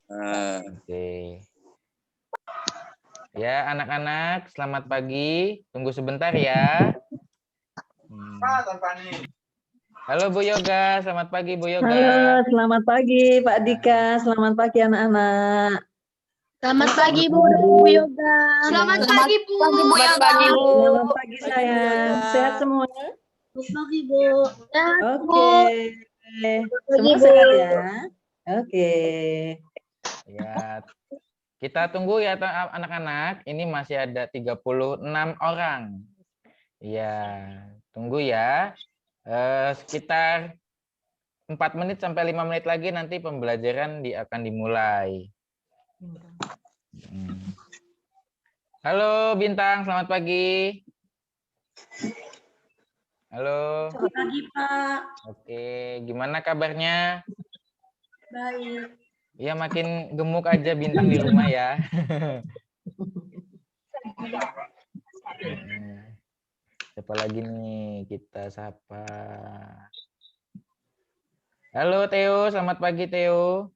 Oke. Ya, anak-anak, selamat pagi. Tunggu sebentar ya. Halo Bu Yoga, selamat pagi Bu Yoga. Halo, selamat pagi Pak Dika. Selamat pagi anak-anak. Selamat pagi Bu Yoga. Selamat pagi Bu. Selamat pagi Bu. Selamat pagi sayang. Sehat semua? Selamat pagi Bu. Oke. Semua sehat ya? Oke. Ya, kita tunggu ya anak-anak. Ini masih ada 36 orang. Ya, tunggu ya. Sekitar 4 menit sampai 5 menit lagi nanti pembelajaran akan dimulai. Halo Bintang, selamat pagi. Halo. Selamat pagi Pak. Oke, gimana kabarnya? Baik. Ya makin gemuk aja Bintang di rumah ya. Siapa lagi nih kita sapa? Halo Theo, selamat pagi Theo.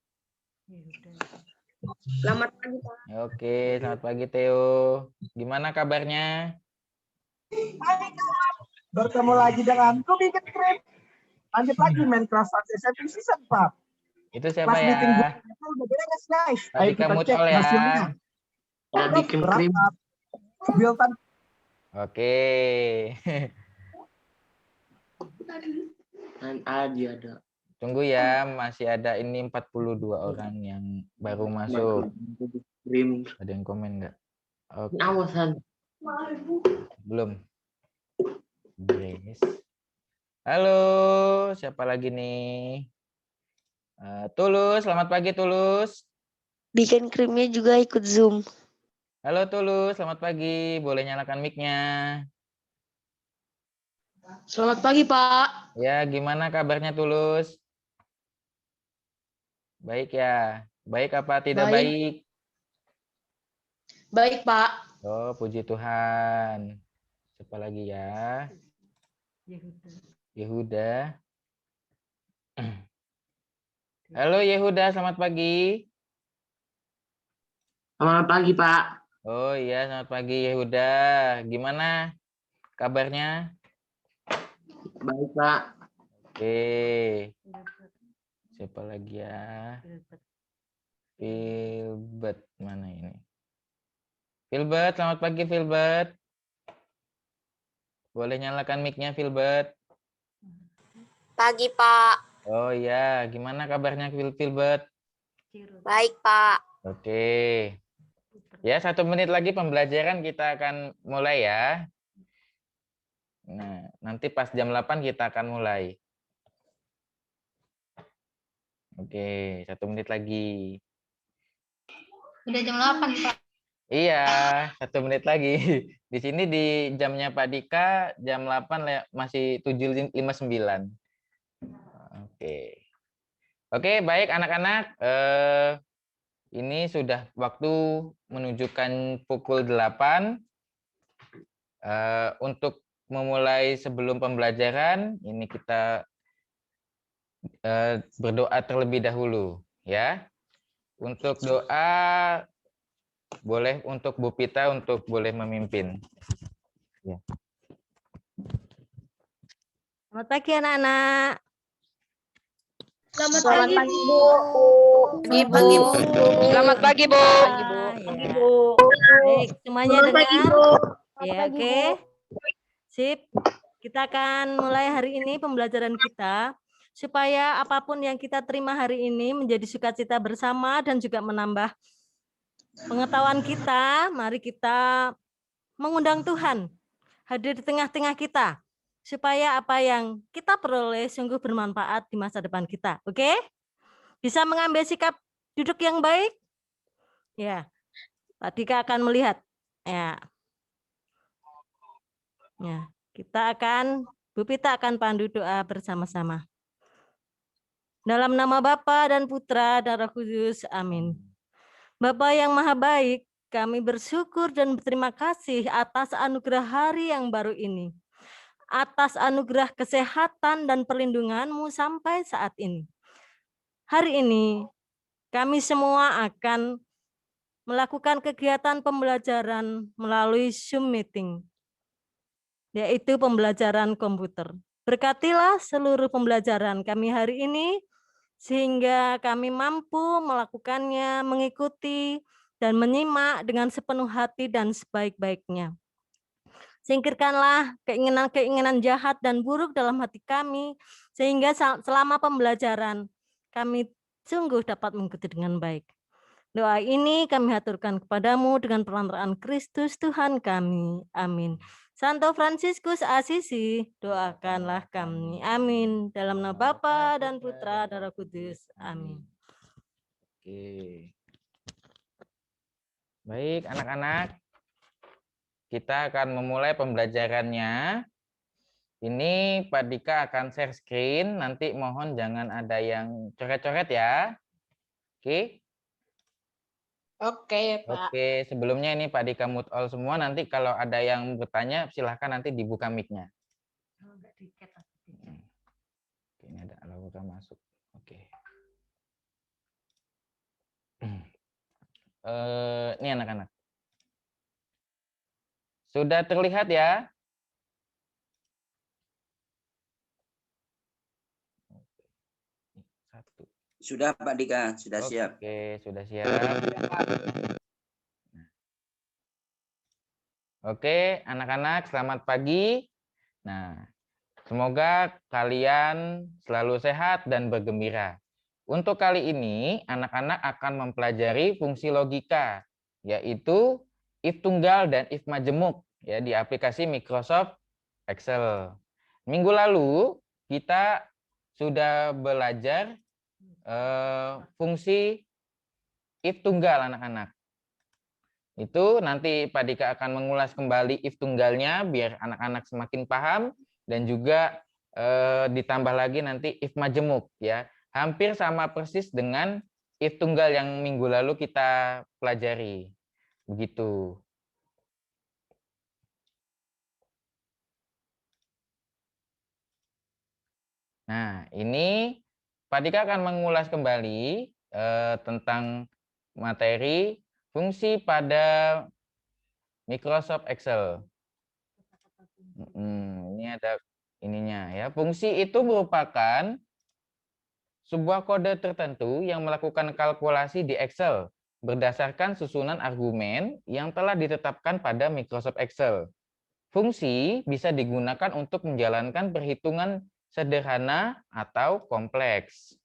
Selamat pagi Pak. Oke, selamat pagi Theo. Gimana kabarnya? Bertemu lagi dengan Bikin Krip. Lanjut lagi main Class SMP Season 4. Itu siapa Kelas meeting ya? gue udah beres guys. Tadi Ayo kita kamu cek tol ya. hasilnya. Ya bikin krim. Biltan. Oke. Dan Adi ada. Tunggu ya, masih ada ini 42 orang yang baru masuk. Krim. Ada yang komen nggak? Oke. Awasan. Belum. Grace. Halo, siapa lagi nih? Tulus, selamat pagi Tulus. Bikin krimnya juga ikut Zoom. Halo Tulus, selamat pagi. Boleh nyalakan mic-nya. Selamat pagi Pak. Ya, gimana kabarnya Tulus? Baik ya. Baik apa tidak baik? Baik Pak. Oh, puji Tuhan. Siapa lagi ya? Yehuda. Halo Yehuda, selamat pagi. Selamat pagi Pak. Oh iya, selamat pagi Yehuda. Gimana kabarnya? Baik Pak. Oke. Siapa lagi ya? Filbert, mana ini? Filbert, selamat pagi Filbert. Boleh nyalakan mic-nya Filbert. Pagi Pak. Oh iya, gimana kabarnya Filbert? Baik Pak. Oke. Ya, 1 menit lagi pembelajaran kita akan mulai ya. Nah, nanti pas jam 8 kita akan mulai. Oke, 1 menit lagi. Udah jam 8 Pak. Iya, 1 menit lagi. Di sini di jamnya Pak Dika jam 8 masih 7.59. Oke. Oke, baik anak-anak. Ini sudah waktu menunjukkan pukul 8. Untuk memulai sebelum pembelajaran, ini kita berdoa terlebih dahulu ya. Untuk doa boleh untuk Bu Pita untuk boleh memimpin. Ya. Selamat pagi anak-anak. Selamat pagi Bu. Pagi Bu. Selamat pagi Bu. Ya. Baik, semuanya dengar? Ya, oke. Sip. Kita akan mulai hari ini pembelajaran kita supaya apapun yang kita terima hari ini menjadi sukacita bersama dan juga menambah pengetahuan kita. Mari kita mengundang Tuhan hadir di tengah-tengah kita supaya apa yang kita peroleh sungguh bermanfaat di masa depan kita. Oke? Bisa mengambil sikap duduk yang baik? Ya. Pak Dika akan melihat. Ya. Ya, Bu Pita akan pandu doa bersama-sama. Dalam nama Bapa dan Putra dan Roh Kudus. Amin. Bapa yang Maha Baik, kami bersyukur dan berterima kasih atas anugerah hari yang baru ini. Atas anugerah kesehatan dan perlindungan-Mu sampai saat ini. Hari ini kami semua akan melakukan kegiatan pembelajaran melalui Zoom meeting, yaitu pembelajaran komputer. Berkatilah seluruh pembelajaran kami hari ini, sehingga kami mampu melakukannya, mengikuti, dan menyimak dengan sepenuh hati dan sebaik-baiknya. Singkirkanlah keinginan-keinginan jahat dan buruk dalam hati kami, sehingga selama pembelajaran kami sungguh dapat mengikuti dengan baik. Doa ini kami haturkan kepadamu dengan perantaraan Kristus Tuhan kami. Amin. Santo Fransiskus Asisi, doakanlah kami. Amin. Dalam nama Bapa dan Putra dan Roh Kudus. Amin. Oke. Baik, anak-anak. Kita akan memulai pembelajarannya. Ini Pak Dika akan share screen. Nanti mohon jangan ada yang coret-coret ya. Oke. Oke, Pak. Oke, sebelumnya ini Pak Dika mute all semua. Nanti kalau ada yang bertanya, silahkan nanti dibuka mic-nya. Ini ada Laura masuk. Oke. Ini anak-anak. Sudah terlihat ya? Satu. Sudah Pak Dika, sudah siap. Oke, sudah siap. Oke, anak-anak, selamat pagi. Nah, semoga kalian selalu sehat dan bergembira. Untuk kali ini, anak-anak akan mempelajari fungsi logika, yaitu if tunggal dan if majemuk ya di aplikasi Microsoft Excel. Minggu lalu kita sudah belajar fungsi if tunggal anak-anak. Itu nanti Pak Dika akan mengulas kembali if tunggalnya biar anak-anak semakin paham dan juga ditambah lagi nanti if majemuk ya. Hampir sama persis dengan if tunggal yang minggu lalu kita pelajari. Begitu. Nah, ini Pak Dika akan mengulas kembali tentang materi fungsi pada Microsoft Excel. Ini ada ininya ya. Fungsi itu merupakan sebuah kode tertentu yang melakukan kalkulasi di Excel berdasarkan susunan argumen yang telah ditetapkan pada Microsoft Excel. Fungsi bisa digunakan untuk menjalankan perhitungan sederhana atau kompleks.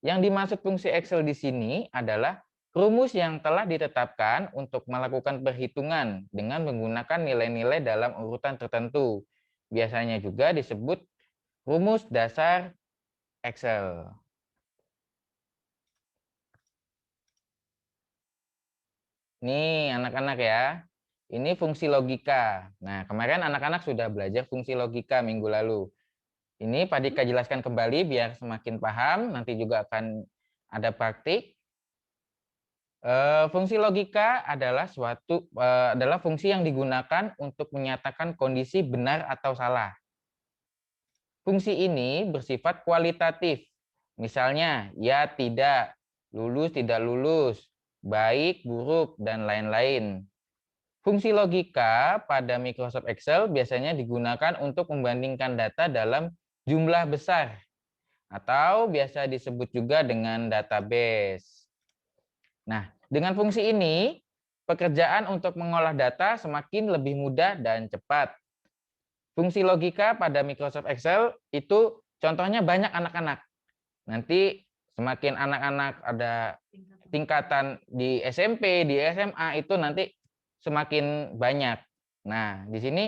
Yang dimaksud fungsi Excel di sini adalah rumus yang telah ditetapkan untuk melakukan perhitungan dengan menggunakan nilai-nilai dalam urutan tertentu. Biasanya juga disebut rumus dasar Excel. Nih anak-anak ya, ini fungsi logika. Nah kemarin anak-anak sudah belajar fungsi logika minggu lalu. Ini Pak Dika jelaskan kembali biar semakin paham, nanti juga akan ada praktik. Fungsi logika adalah adalah fungsi yang digunakan untuk menyatakan kondisi benar atau salah. Fungsi ini bersifat kualitatif. Misalnya, ya, tidak, lulus, tidak lulus, baik, buruk, dan lain-lain. Fungsi logika pada Microsoft Excel biasanya digunakan untuk membandingkan data dalam jumlah besar atau biasa disebut juga dengan database. Nah, dengan fungsi ini, pekerjaan untuk mengolah data semakin lebih mudah dan cepat. Fungsi logika pada Microsoft Excel itu contohnya banyak anak-anak. Nanti semakin anak-anak ada tingkatan di SMP, di SMA itu nanti semakin banyak. Nah, di sini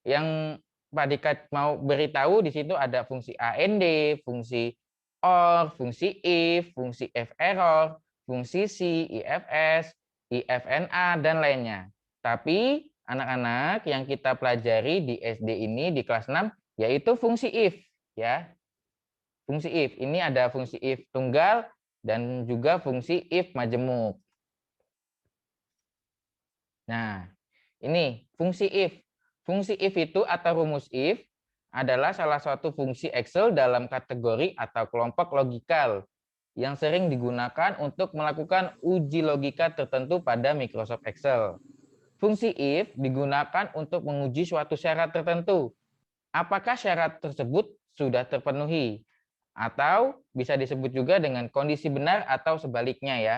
yang Pak Dika mau beritahu di situ ada fungsi AND, fungsi OR, fungsi IF, fungsi ferror, fungsi C, IFS, IFNA, dan lainnya. Tapi anak-anak yang kita pelajari di SD ini di kelas 6 yaitu fungsi if ya. Fungsi if ini ada fungsi if tunggal dan juga fungsi if majemuk. Nah, ini fungsi if. Fungsi if itu atau rumus if adalah salah satu fungsi Excel dalam kategori atau kelompok logikal yang sering digunakan untuk melakukan uji logika tertentu pada Microsoft Excel. Fungsi if digunakan untuk menguji suatu syarat tertentu. Apakah syarat tersebut sudah terpenuhi? Atau bisa disebut juga dengan kondisi benar atau sebaliknya ya.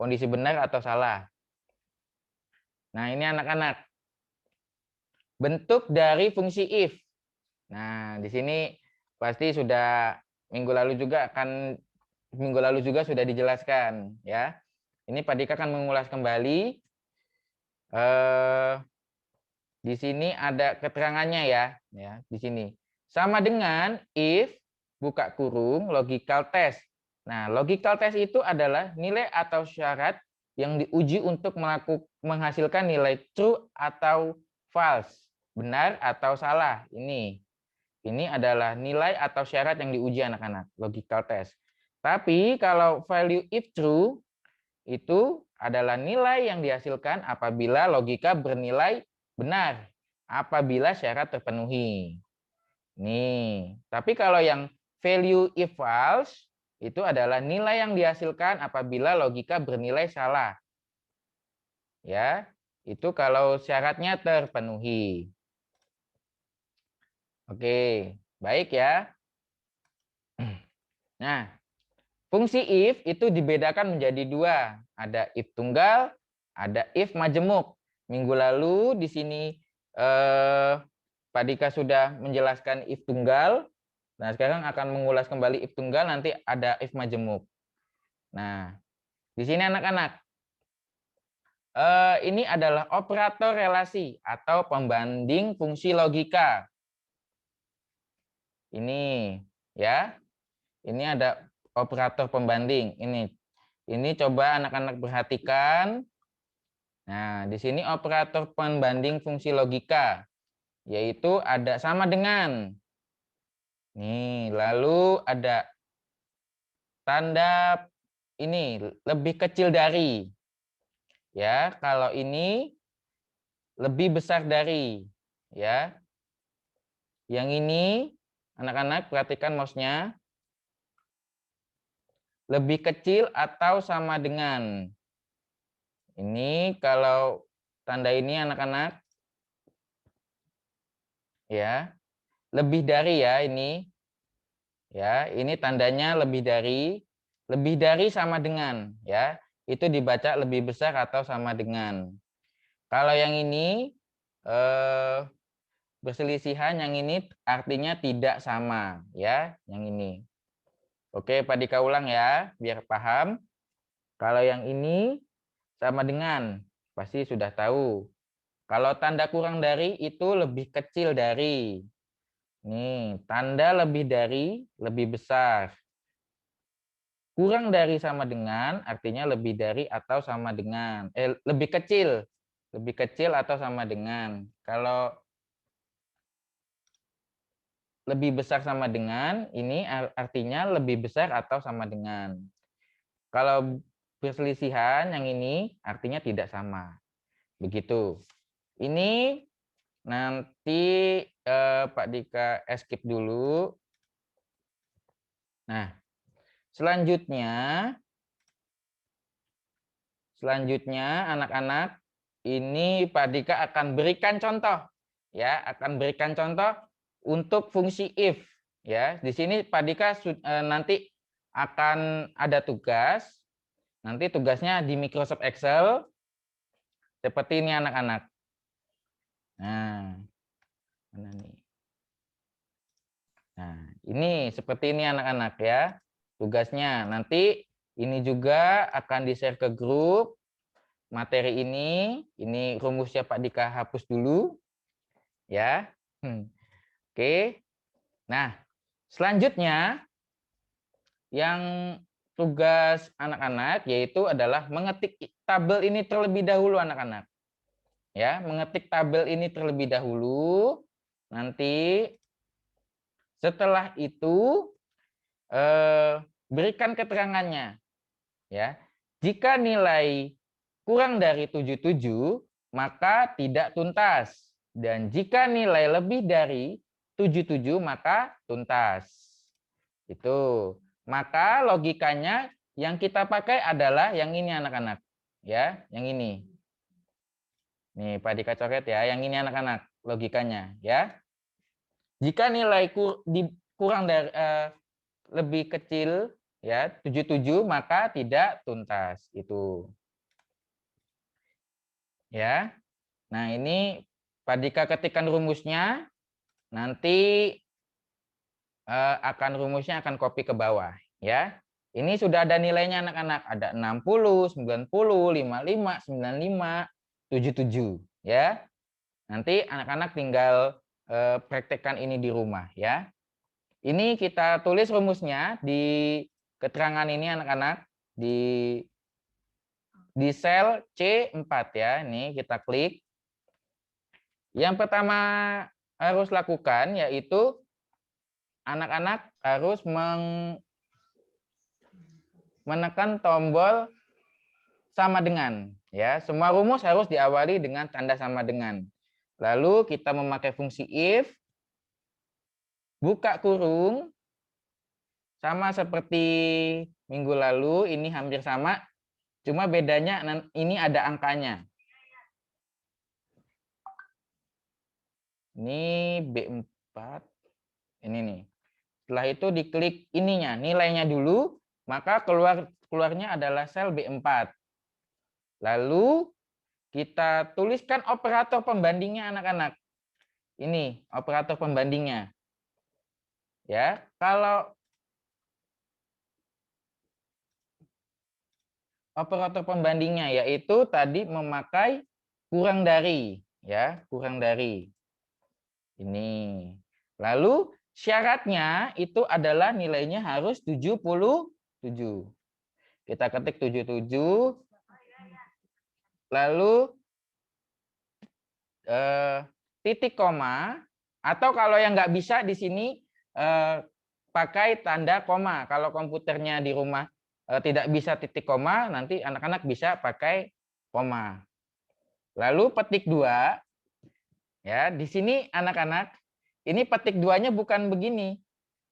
Kondisi benar atau salah. Nah, ini anak-anak. Bentuk dari fungsi if. Nah, di sini pasti sudah minggu lalu juga sudah dijelaskan ya. Ini Pak Dika akan mengulas kembali. Di sini ada keterangannya ya, di sini. Sama dengan if buka kurung logical test. Nah, logical test itu adalah nilai atau syarat yang diuji untuk menghasilkan nilai true atau false, benar atau salah. Ini adalah nilai atau syarat yang diuji anak-anak, logical test. Tapi kalau value if true itu adalah nilai yang dihasilkan apabila logika bernilai benar, apabila syarat terpenuhi. Nih, tapi kalau yang value if false itu adalah nilai yang dihasilkan apabila logika bernilai salah. Ya, itu kalau syaratnya terpenuhi. Oke, baik ya. Nah, fungsi if itu dibedakan menjadi dua. Ada if tunggal, ada if majemuk. Minggu lalu di sini Pak Dika sudah menjelaskan if tunggal. Nah, sekarang akan mengulas kembali if tunggal, nanti ada if majemuk. Nah, di sini anak-anak, ini adalah operator relasi atau pembanding fungsi logika. Ini ya, ini ada operator pembanding. Ini coba anak-anak perhatikan. Nah, di sini operator pembanding fungsi logika, yaitu ada sama dengan. Nih, lalu ada tanda ini lebih kecil dari. Ya, kalau ini lebih besar dari. Ya. Yang ini, anak-anak perhatikan mouse-nya. Lebih kecil atau sama dengan. Ini kalau tanda ini anak-anak. Ya. Lebih dari ya ini. Ya, ini tandanya lebih dari sama dengan ya. Itu dibaca lebih besar atau sama dengan. Kalau yang ini berselisihan, yang ini artinya tidak sama ya, yang ini. Oke, Pak Dika ulang ya biar paham. Kalau yang ini sama dengan, pasti sudah tahu. Kalau tanda kurang dari itu lebih kecil dari. Nih, tanda lebih dari, lebih besar. Kurang dari sama dengan artinya lebih dari atau sama dengan. Lebih kecil atau sama dengan. Kalau lebih besar sama dengan, ini artinya lebih besar atau sama dengan. Kalau perselisihan yang ini artinya tidak sama. Begitu. Ini nanti Pak Dika skip dulu. Nah, selanjutnya anak-anak, ini Pak Dika akan berikan contoh ya, untuk fungsi if ya. Di sini Pak Dika nanti akan ada tugas. Nanti tugasnya di Microsoft Excel seperti ini anak-anak. Nah, mana nih? Nah, ini seperti ini anak-anak ya. Tugasnya nanti ini juga akan di-share ke grup. Materi ini rumusnya Pak Dika hapus dulu. Ya. Oke. Nah, selanjutnya yang tugas anak-anak yaitu adalah mengetik tabel ini terlebih dahulu anak-anak. Ya, mengetik tabel ini terlebih dahulu. Nanti setelah itu berikan keterangannya. Ya. Jika nilai kurang dari 77, maka tidak tuntas. Dan jika nilai lebih dari 77, maka tuntas. Itu. Maka logikanya yang kita pakai adalah yang ini anak-anak. Ya, yang ini. Nih, Pak Dika coret ya, yang ini anak-anak logikanya ya. Jika nilai kurang dari lebih kecil ya, 77 maka tidak tuntas itu. Ya. Nah, ini Pak Dika ketikkan rumusnya. Nanti rumusnya akan copy ke bawah ya. Ini sudah ada nilainya anak-anak, ada 60, 90, 55, 95, 77 ya. Nanti anak-anak tinggal praktekkan ini di rumah ya. Ini kita tulis rumusnya di keterangan ini anak-anak di sel C4 ya. Ini kita klik. Yang pertama harus lakukan yaitu anak-anak harus menekan tombol sama dengan ya. Semua rumus harus diawali dengan tanda sama dengan. Lalu kita memakai fungsi if, buka kurung, sama seperti minggu lalu, ini hampir sama, cuma bedanya ini ada angkanya. Ini B4, ini nih. Setelah itu diklik ininya, nilainya dulu, maka keluarnya adalah sel B4. Lalu kita tuliskan operator pembandingnya anak-anak. Ini operator pembandingnya. Ya, kalau operator pembandingnya yaitu tadi memakai kurang dari, ya, kurang dari. Ini. Lalu syaratnya itu adalah nilainya harus 77. Kita ketik 77. Lalu titik koma, atau kalau yang nggak bisa di sini pakai tanda koma. Kalau komputernya di rumah tidak bisa titik koma, nanti anak-anak bisa pakai koma. Lalu petik 2. Ya, di sini anak-anak, ini petik 2-nya bukan begini.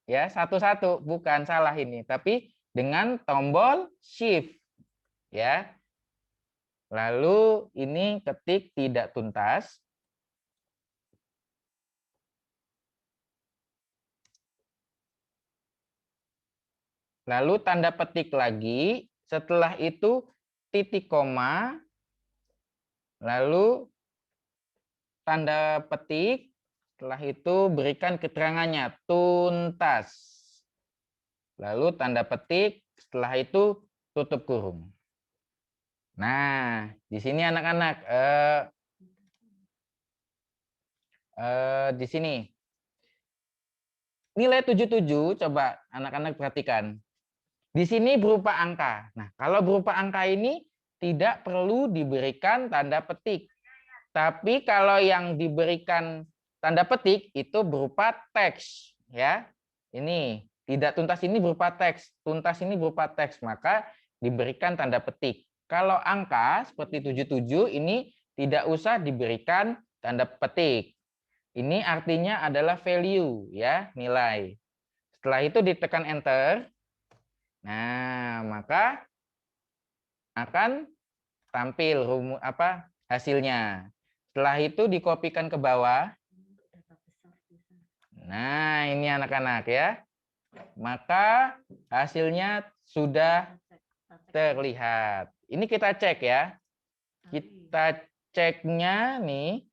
Ya, satu-satu, bukan, salah ini, tapi dengan tombol shift. Ya. Lalu ini ketik tidak tuntas. Lalu tanda petik lagi, setelah itu titik koma, lalu tanda petik, setelah itu berikan keterangannya tuntas. Lalu tanda petik, setelah itu tutup kurung. Nah, di sini anak-anak, di sini nilai 77, coba anak-anak perhatikan. Di sini berupa angka. Nah, kalau berupa angka ini tidak perlu diberikan tanda petik. Tapi kalau yang diberikan tanda petik itu berupa teks, ya. Ini tidak tuntas ini berupa teks, tuntas ini berupa teks, maka diberikan tanda petik. Kalau angka seperti 77 ini tidak usah diberikan tanda petik. Ini artinya adalah value, ya, nilai. Setelah itu ditekan enter. Nah, maka akan tampil hasilnya. Setelah itu dikopikan ke bawah. Nah, ini anak-anak ya. Maka hasilnya sudah terlihat. Ini kita cek ya. Kita ceknya nih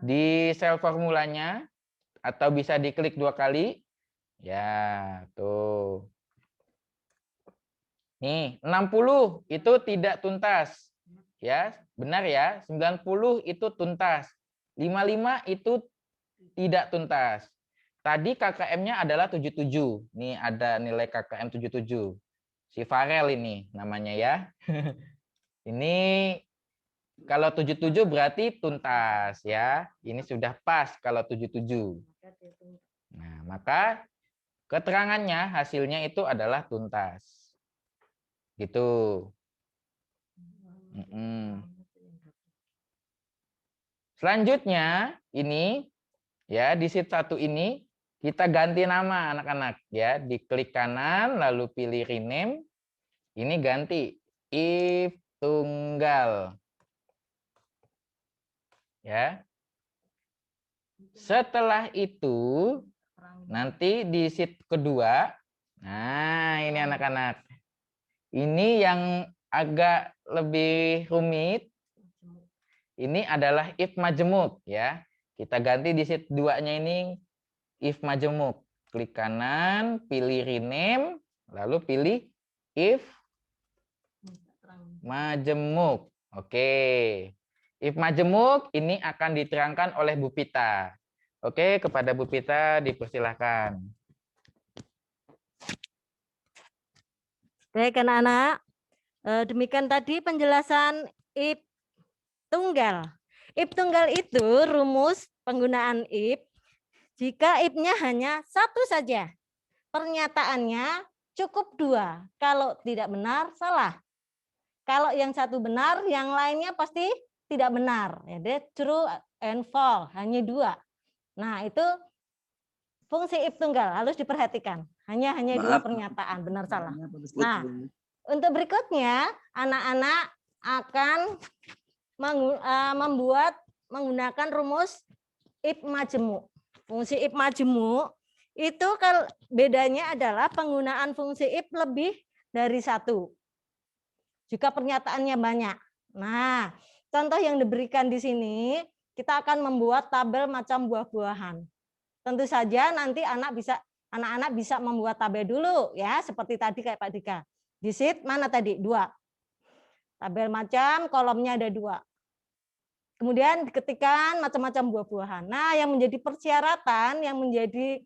di sel formulanya atau bisa diklik 2 kali. Ya, tuh. Nih, 60 itu tidak tuntas. Ya, benar ya. 90 itu tuntas. 55 itu tidak tuntas. Tadi KKM-nya adalah 77. Nih ada nilai KKM 77. Si Farel ini namanya ya. Ini kalau 77 berarti tuntas ya. Ini sudah pas kalau 77. Nah, maka keterangannya hasilnya itu adalah tuntas. Gitu. Selanjutnya ini ya di sheet 1 ini Kita ganti nama anak-anak ya, diklik kanan lalu pilih rename. Ini ganti if tunggal. Ya. Setelah itu nanti di sheet kedua, nah ini anak-anak. Ini yang agak lebih rumit. Ini adalah if majemuk ya. Kita ganti di sheet 2-nya ini if majemuk. Klik kanan, pilih rename, lalu pilih if majemuk. Oke. If majemuk ini akan diterangkan oleh Bu Pita. Oke, kepada Bu Pita dipersilahkan. Baik anak-anak, demikian tadi penjelasan if tunggal. If tunggal itu rumus penggunaan if jika if-nya hanya satu saja. Pernyataannya cukup 2. Kalau tidak benar, salah. Kalau yang satu benar, yang lainnya pasti tidak benar. Jadi true and false, hanya 2. Nah, itu fungsi if tunggal harus diperhatikan. Hanya 2 pernyataan, benar salah. Nah, untuk berikutnya anak-anak akan menggunakan rumus if majemuk. Fungsi if majemuk itu kalau bedanya adalah penggunaan fungsi if lebih dari 1. Jika pernyataannya banyak. Nah, contoh yang diberikan di sini, kita akan membuat tabel macam buah-buahan. Tentu saja nanti anak-anak bisa membuat tabel dulu ya, seperti tadi kayak Pak Dika. Di sheet mana tadi? 2. Tabel macam kolomnya ada 2. Kemudian diketikkan macam-macam buah-buahan. Nah, yang menjadi persyaratan, yang menjadi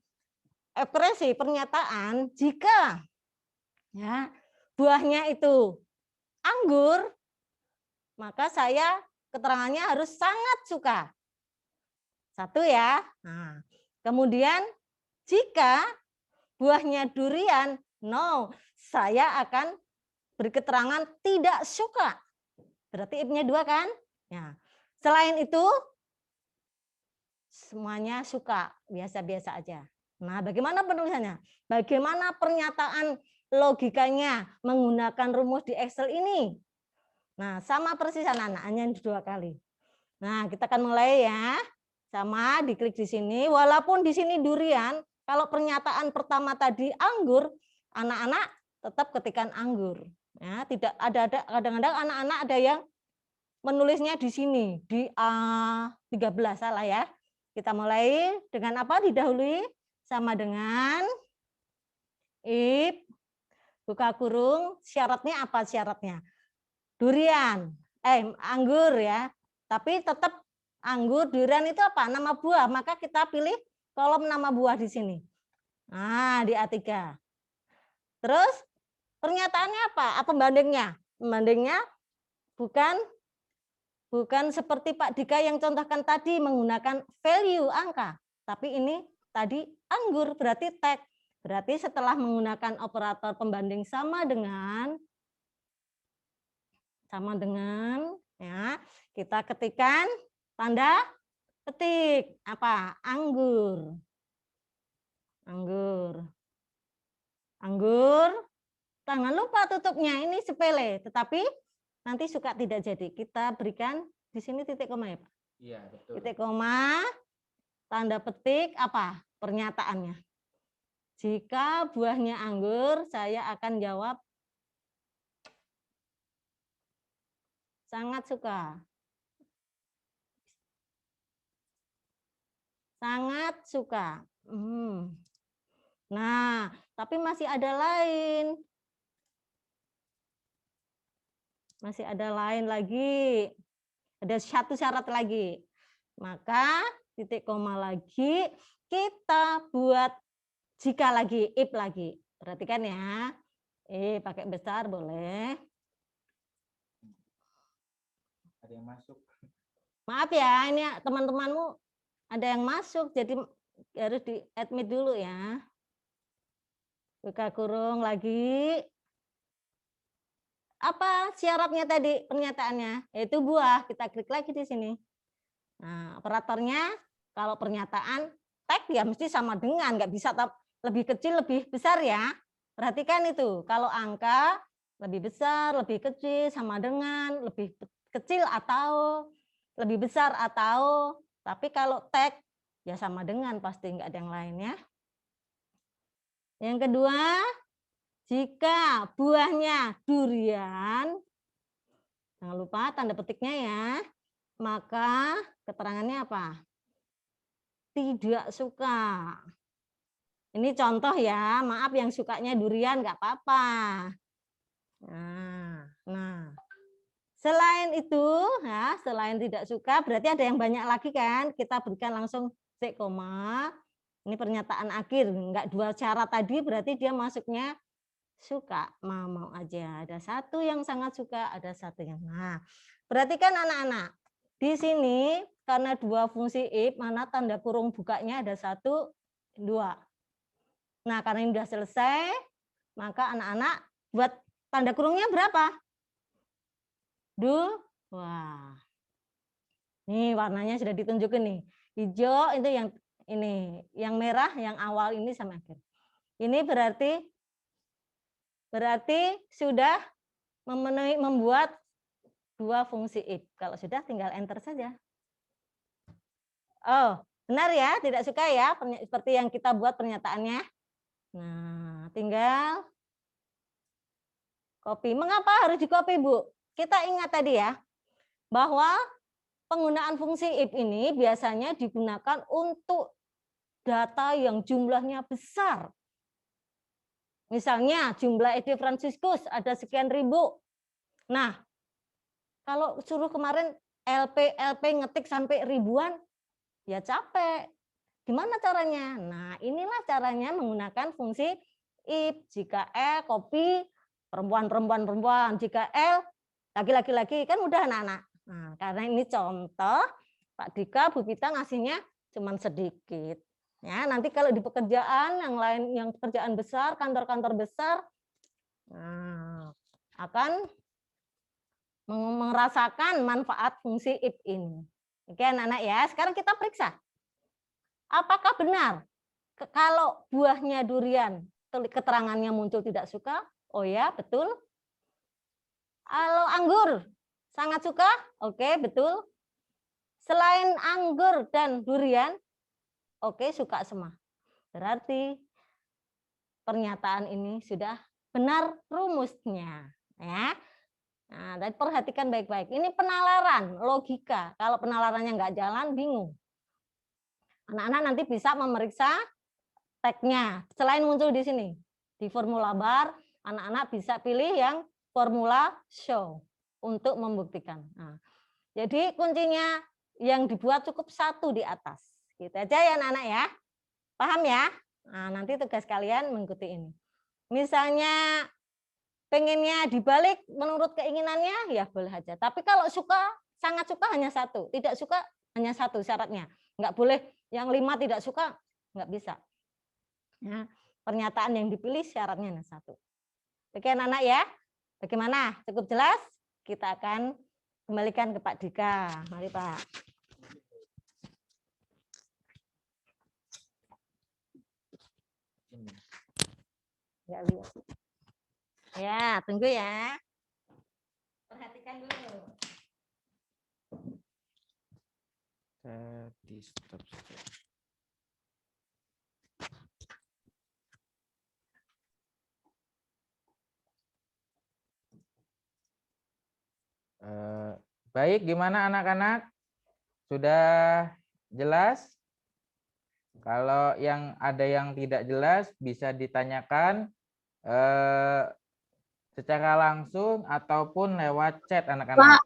ekspresi pernyataan jika ya buahnya itu anggur, maka saya keterangannya harus sangat suka. 1 ya. Nah, kemudian jika buahnya durian, no, saya akan beri keterangan tidak suka. Berarti if-nya 2 kan? Ya. Selain itu semuanya suka, biasa-biasa aja. Nah, bagaimana penulisannya? Bagaimana pernyataan logikanya menggunakan rumus di Excel ini? Nah, sama persis anak-anak, hanya 2 kali. Nah, kita akan mulai ya. Sama diklik di sini. Walaupun di sini durian, kalau pernyataan pertama tadi anggur, anak-anak tetap ketikkan anggur. Ya, tidak ada kadang-kadang anak-anak ada yang menulisnya di sini di A13 salah ya. Kita mulai dengan apa? Didahului sama dengan if buka kurung, syaratnya apa syaratnya? Durian, anggur ya. Tapi tetap anggur, durian itu apa? Nama buah, maka kita pilih kolom nama buah di sini. Nah, di A3. Terus pernyataannya apa? Apa pembandingnya? Pembandingnya bukan seperti Pak Dika yang contohkan tadi menggunakan value angka, tapi ini tadi anggur berarti tag. Berarti setelah menggunakan operator pembanding sama dengan ya, kita ketikkan tanda petik apa? Anggur. Jangan lupa tutupnya, ini sepele, tetapi nanti suka tidak jadi. Kita berikan di sini titik koma ya Pak? Iya, betul. Titik koma, tanda petik apa? Pernyataannya. Jika buahnya anggur, saya akan jawab sangat suka. Sangat suka. Nah, tapi masih ada lain. Masih ada lain lagi. Ada 1 syarat lagi. Maka titik koma lagi, kita buat jika lagi, if lagi. Perhatikan ya. Pakai besar boleh. Ada yang masuk. Maaf ya, ini teman-temanmu ada yang masuk, jadi harus di-admit dulu ya. Buka kurung lagi. Apa syaratnya tadi pernyataannya? Yaitu buah. Kita klik lagi di sini. Nah, operatornya kalau pernyataan tag ya mesti sama dengan, nggak bisa lebih kecil, lebih besar ya. Perhatikan itu, kalau angka lebih besar, lebih kecil, sama dengan, lebih kecil atau lebih besar atau, tapi kalau tag ya sama dengan, pasti nggak ada yang lain ya. Yang kedua, jika buahnya durian, jangan lupa tanda petiknya ya, maka keterangannya apa? Tidak suka. Ini contoh ya, maaf yang sukanya durian nggak apa-apa. Nah, selain itu, ya, selain tidak suka, berarti ada yang banyak lagi kan? Kita berikan langsung koma. Ini pernyataan akhir, nggak dua cara tadi, berarti dia masuknya suka. Mau aja. Ada satu yang sangat suka, ada satu yang. Nah, perhatikan anak-anak. Di sini karena dua fungsi if, mana tanda kurung bukanya ada 1, 2. Nah, karena ini sudah selesai, maka anak-anak buat tanda kurungnya berapa? 2. Nih warnanya sudah ditunjukin nih. Hijau itu yang ini, yang merah yang awal ini sama akhir. Ini berarti sudah memenuhi, membuat dua fungsi if. Kalau sudah tinggal enter saja. Oh, benar ya? Tidak suka ya? Seperti yang kita buat pernyataannya. Nah, tinggal copy. Mengapa harus di copy, Bu? Kita ingat tadi ya, bahwa penggunaan fungsi if ini biasanya digunakan untuk data yang jumlahnya besar. Misalnya jumlah Edi Franciscus ada sekian ribu. Nah, kalau suruh kemarin LP ngetik sampai ribuan, ya capek. Gimana caranya? Nah, inilah caranya menggunakan fungsi if. Jika copy perempuan. Jika laki-laki, kan udah anak-anak. Nah, karena ini contoh, Pak Dika, Bu Pita ngasihnya cuma sedikit. Ya, nanti kalau di pekerjaan yang lain, yang pekerjaan besar, kantor-kantor besar, nah, akan merasakan manfaat fungsi if ini. Oke, anak-anak ya. Sekarang kita periksa. Apakah benar kalau buahnya durian, keterangannya muncul tidak suka? Oh ya, betul. Kalau anggur, sangat suka? Oke, betul. Selain anggur dan durian, oke, suka semua. Berarti pernyataan ini sudah benar rumusnya. Ya. Nah, dan perhatikan baik-baik. Ini penalaran, logika. Kalau penalarannya nggak jalan, bingung. Anak-anak nanti bisa memeriksa tagnya. Selain muncul di sini, di formula bar, anak-anak bisa pilih yang formula show untuk membuktikan. Nah, jadi kuncinya yang dibuat cukup 1 di atas. Gitu aja ya anak-anak ya. Paham ya? Nah, nanti tugas kalian mengikuti ini. Misalnya pengennya dibalik menurut keinginannya, ya boleh aja. Tapi kalau suka, sangat suka hanya 1. Tidak suka hanya 1 syaratnya. Nggak boleh yang 5 tidak suka, nggak bisa. Ya, pernyataan yang dipilih syaratnya hanya 1. Oke anak-anak ya. Bagaimana? Cukup jelas? Kita akan kembalikan ke Pak Dika. Mari Pak. Ya, tunggu ya. Perhatikan dulu. Tadi stop. Baik, gimana anak-anak? Sudah jelas? Kalau yang ada yang tidak jelas bisa ditanyakan secara langsung ataupun lewat chat anak-anak.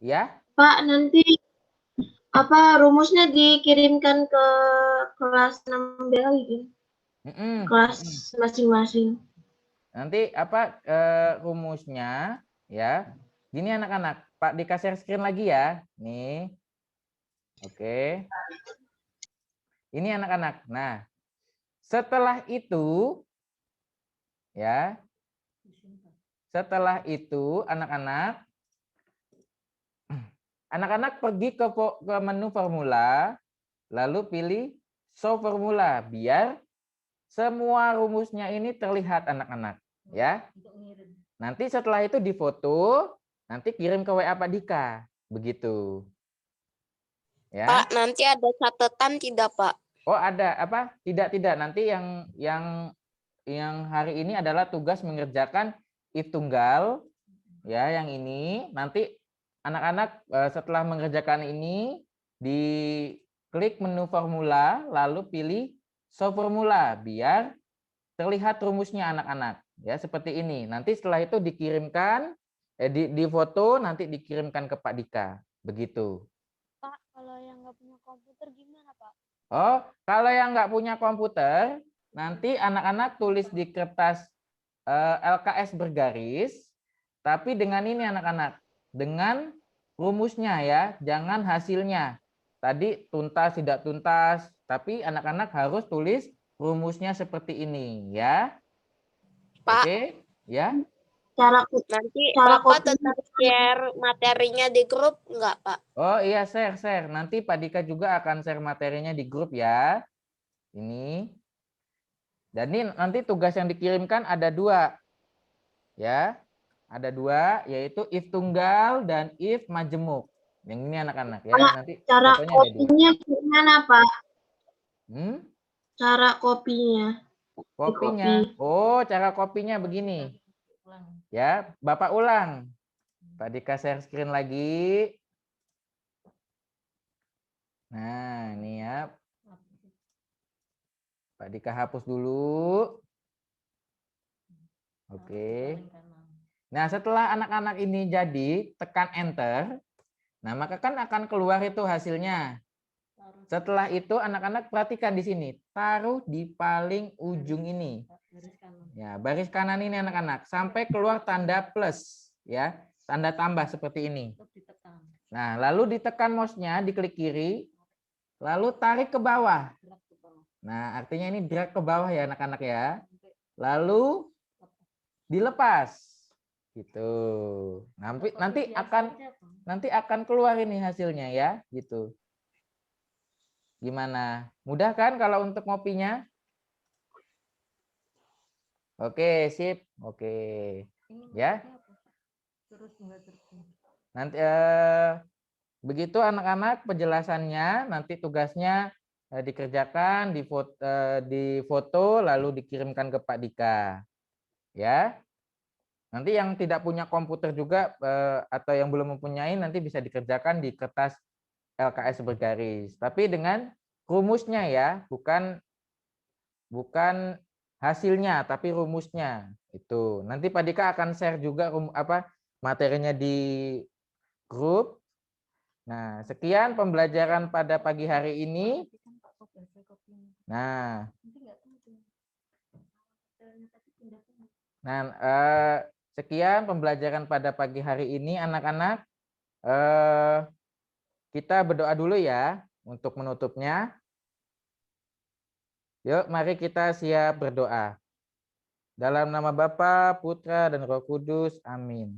Ya? Pak, nanti apa rumusnya dikirimkan ke kelas 6B lagi? Kelas masing-masing. Nanti apa rumusnya ya? Gini anak-anak, Pak Dika share screen lagi ya. Nih. Oke. Ini anak-anak. Nah, setelah itu ya. Setelah itu anak-anak pergi ke menu formula, lalu pilih show formula biar semua rumusnya ini terlihat anak-anak ya. Nanti setelah itu difoto, nanti kirim ke WA Pak Dika. Begitu. Ya. Pak, nanti ada catatan tidak, Pak? Oh, ada apa? Tidak. Nanti yang hari ini adalah tugas mengerjakan if tunggal ya, yang ini. Nanti anak-anak setelah mengerjakan ini diklik menu formula lalu pilih show formula biar terlihat rumusnya anak-anak ya, seperti ini. Nanti setelah itu dikirimkan di foto, nanti dikirimkan ke Pak Dika. Begitu. Pak, kalau yang nggak punya komputer gimana, Pak? Oh, kalau yang nggak punya komputer, nanti anak-anak tulis di kertas LKS bergaris, tapi dengan ini anak-anak, dengan rumusnya ya, jangan hasilnya. Tadi tuntas tidak tuntas, tapi anak-anak harus tulis rumusnya seperti ini ya. Pak. Oke, ya. Nanti Bapak tetap share materinya di grup enggak, Pak? Oh iya, share. Nanti Pak Dika juga akan share materinya di grup ya. Ini. Jadi nanti tugas yang dikirimkan ada 2. Ya. Ada 2, yaitu if tunggal dan if majemuk. Yang ini anak-anak ya. Pak, nanti cara kopinya gimana, Pak? Cara kopinya. Kopinya. Oh, cara kopinya begini. Ya, Bapak ulang. Pak Dika share screen lagi. Nah, ini ya. Pak Dika hapus dulu. Oke. Nah, setelah anak-anak ini jadi, tekan enter. Nah, maka kan akan keluar itu hasilnya. Setelah itu anak-anak perhatikan di sini. Taruh di paling ujung ini. Ya, baris kanan ini anak-anak. Sampai keluar tanda plus. Ya, tanda tambah seperti ini. Nah, lalu ditekan mouse-nya, diklik kiri. Lalu tarik ke bawah. Nah, artinya ini drag ke bawah ya anak-anak ya. Lalu dilepas. Gitu. Nanti akan keluar ini hasilnya ya, gitu. Gimana? Mudah kan kalau untuk ngopinya? Oke, sip. Oke. Ya. Nanti begitu anak-anak penjelasannya, nanti tugasnya dikerjakan, di foto lalu dikirimkan ke Pak Dika. Ya. Nanti yang tidak punya komputer juga atau yang belum mempunyai nanti bisa dikerjakan di kertas LKS bergaris. Tapi dengan rumusnya ya, bukan hasilnya tapi rumusnya. Itu. Nanti Pak Dika akan share juga materinya di grup. Nah, sekian pembelajaran pada pagi hari ini. Nah, sekian pembelajaran pada pagi hari ini anak-anak. Kita berdoa dulu ya untuk menutupnya. Yuk, mari kita siap berdoa. Dalam nama Bapa, Putra, dan Roh Kudus. Amin.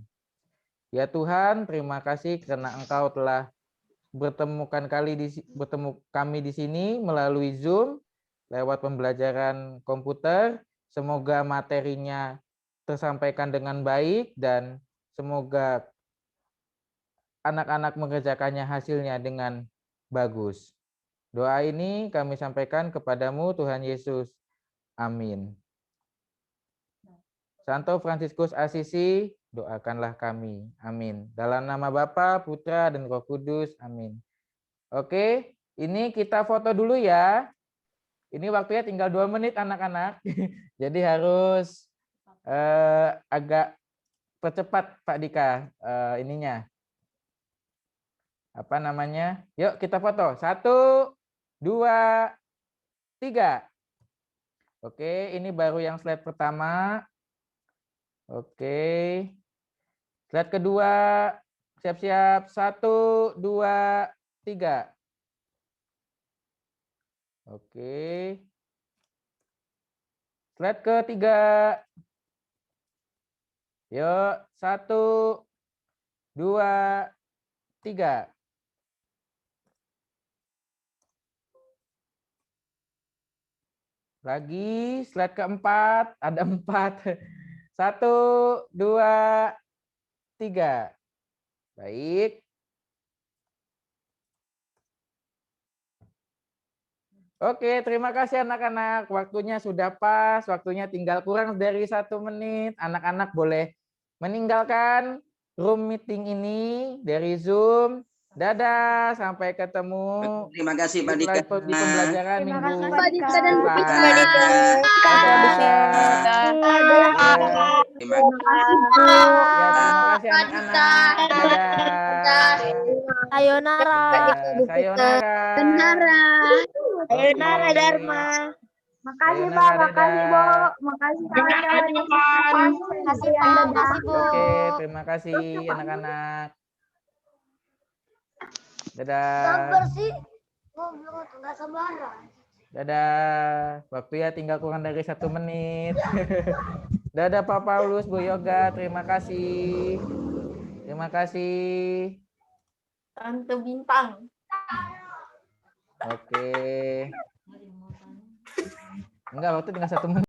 Ya Tuhan, terima kasih karena Engkau telah bertemu kami di sini melalui Zoom lewat pembelajaran komputer. Semoga materinya tersampaikan dengan baik dan semoga anak-anak mengerjakannya hasilnya dengan bagus. Doa ini kami sampaikan kepadamu Tuhan Yesus. Amin. Santo Fransiskus Asisi, doakanlah kami. Amin. Dalam nama Bapa, Putra, dan Roh Kudus. Amin. Oke, ini kita foto dulu ya. Ini waktunya tinggal 2 menit anak-anak. Jadi harus agak percepat Pak Dika ininya. Apa namanya? Yuk kita foto. 1, 2, 3. Oke, ini baru yang slide pertama. Oke. Slide kedua. Siap-siap. 1, 2, 3. Oke. Slide ketiga. Yuk, 1, 2, 3. Lagi slide keempat, ada 4. 1, 2, 3. Baik. Oke, terima kasih anak-anak. Waktunya sudah pas, waktunya tinggal kurang dari 1 menit. Anak-anak boleh meninggalkan room meeting ini dari Zoom. Dadah, sampai ketemu Terima kasih Pak Dika. di pembelajaran Terima minggu kasih Pak Dika dan Bu depan. Fitri. Terima Ya, terima kasih anak-anak. Dadah. Sayonara. Sayonara. Sayonara Dharma. Makasih Pak, makasih Bu. Makasih kawan-kawan. Makasih Pak, makasih Bu. Oke, terima kasih anak-anak. Dadah. sih. Nggak sabaran. Dadah. Waktunya tinggal kurang dari 1 menit. Dadah Pak Paulus, Bu Yoga. Terima kasih. Terima kasih. Tante Bintang. Oke. Enggak, waktu tinggal 1 menit.